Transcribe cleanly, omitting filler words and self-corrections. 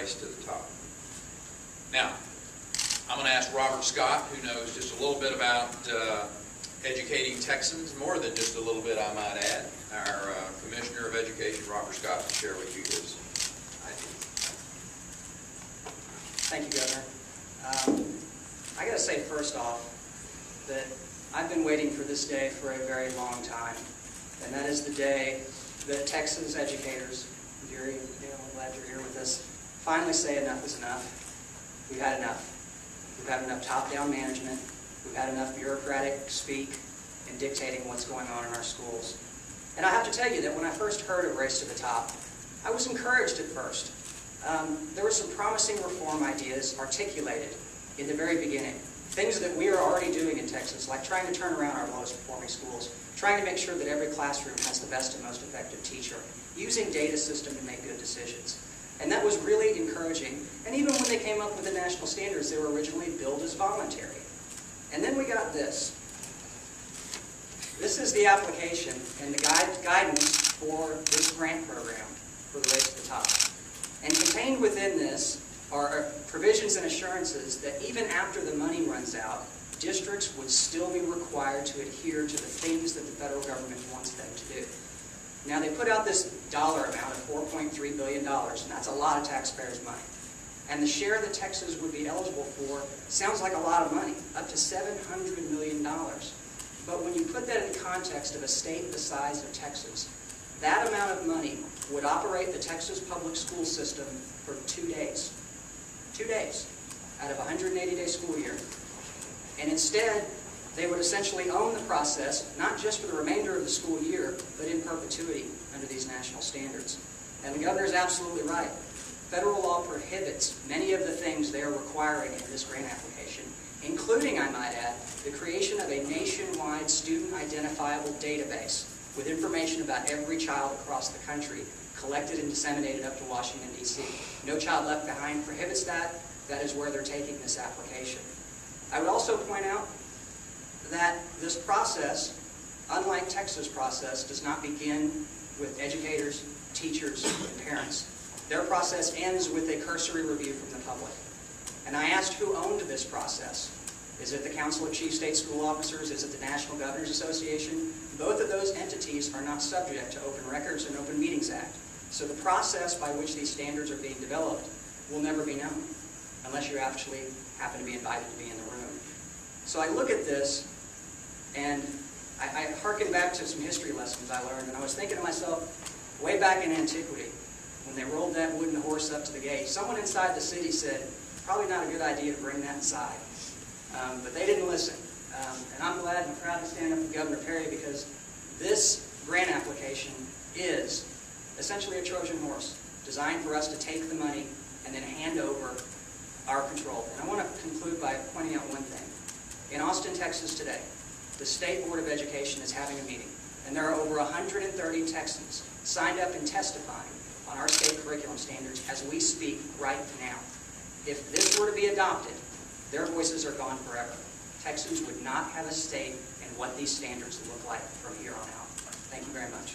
race to the top. Now, I'm going to ask Robert Scott, who knows just a little bit about educating Texans, more than just a little bit, I might add. Our Commissioner of Education, Robert Scott, will share with you his ideas. Thank you, Governor. I got to say first off that I've been waiting for this day for a very long time, and that is the day that Texas educators, Jerry, I'm glad you're here with us, finally say enough is enough. We've had enough. We've had enough top-down management. We've had enough bureaucratic speak and dictating what's going on in our schools. And I have to tell you that when I first heard of Race to the Top, I was encouraged at first. There were some promising reform ideas articulated in the very beginning. Things that we are already doing in Texas, like trying to turn around our lowest performing schools, trying to make sure that every classroom has the best and most effective teacher, using data system to make good decisions. And that was really encouraging. And even when they came up with the national standards, they were originally billed as voluntary. And then we got this. This is the application and the guidance for this grant program for the Race to the Top. And contained within this are provisions and assurances that even after the money runs out, districts would still be required to adhere to the things that the federal government wants them to do. Now, they put out this dollar amount of $4.3 billion, and that's a lot of taxpayers' money. And the share that Texas would be eligible for sounds like a lot of money, up to $700 million. But when you put that in the context of a state the size of Texas, that amount of money would operate the Texas public school system for 2 days. 2 days out of a 180-day school year. And instead, they would essentially own the process, not just for the remainder of the school year, but in perpetuity under these national standards. And the governor is absolutely right. Federal law prohibits many of the things they are requiring in this grant application, including, I might add, the creation of a nationwide student-identifiable database with information about every child across the country, collected and disseminated up to Washington, D.C. No Child Left Behind prohibits that. That is where they're taking this application. I would also point out that this process, unlike Texas' process, does not begin with educators, teachers, and parents. Their process ends with a cursory review from the public. And I asked who owned this process. Is it the Council of Chief State School Officers? Is it the National Governors Association? Both of those entities are not subject to Open Records and Open Meetings Act. So the process by which these standards are being developed will never be known unless you actually happen to be invited to be in the room. So I look at this and I hearken back to some history lessons I learned, and I was thinking to myself, way back in antiquity, when they rolled that wooden horse up to the gate, someone inside the city said, probably not a good idea to bring that inside. But they didn't listen. And I'm glad and proud to stand up for Governor Perry, because this grant application is essentially a Trojan horse designed for us to take the money and then hand over our control. And I want to conclude by pointing out one thing. In Austin, Texas today, the State Board of Education is having a meeting, and there are over 130 Texans signed up and testifying on our state curriculum standards as we speak right now. If this were to be adopted, their voices are gone forever. Texans would not have a say in what these standards look like from here on out. Thank you very much.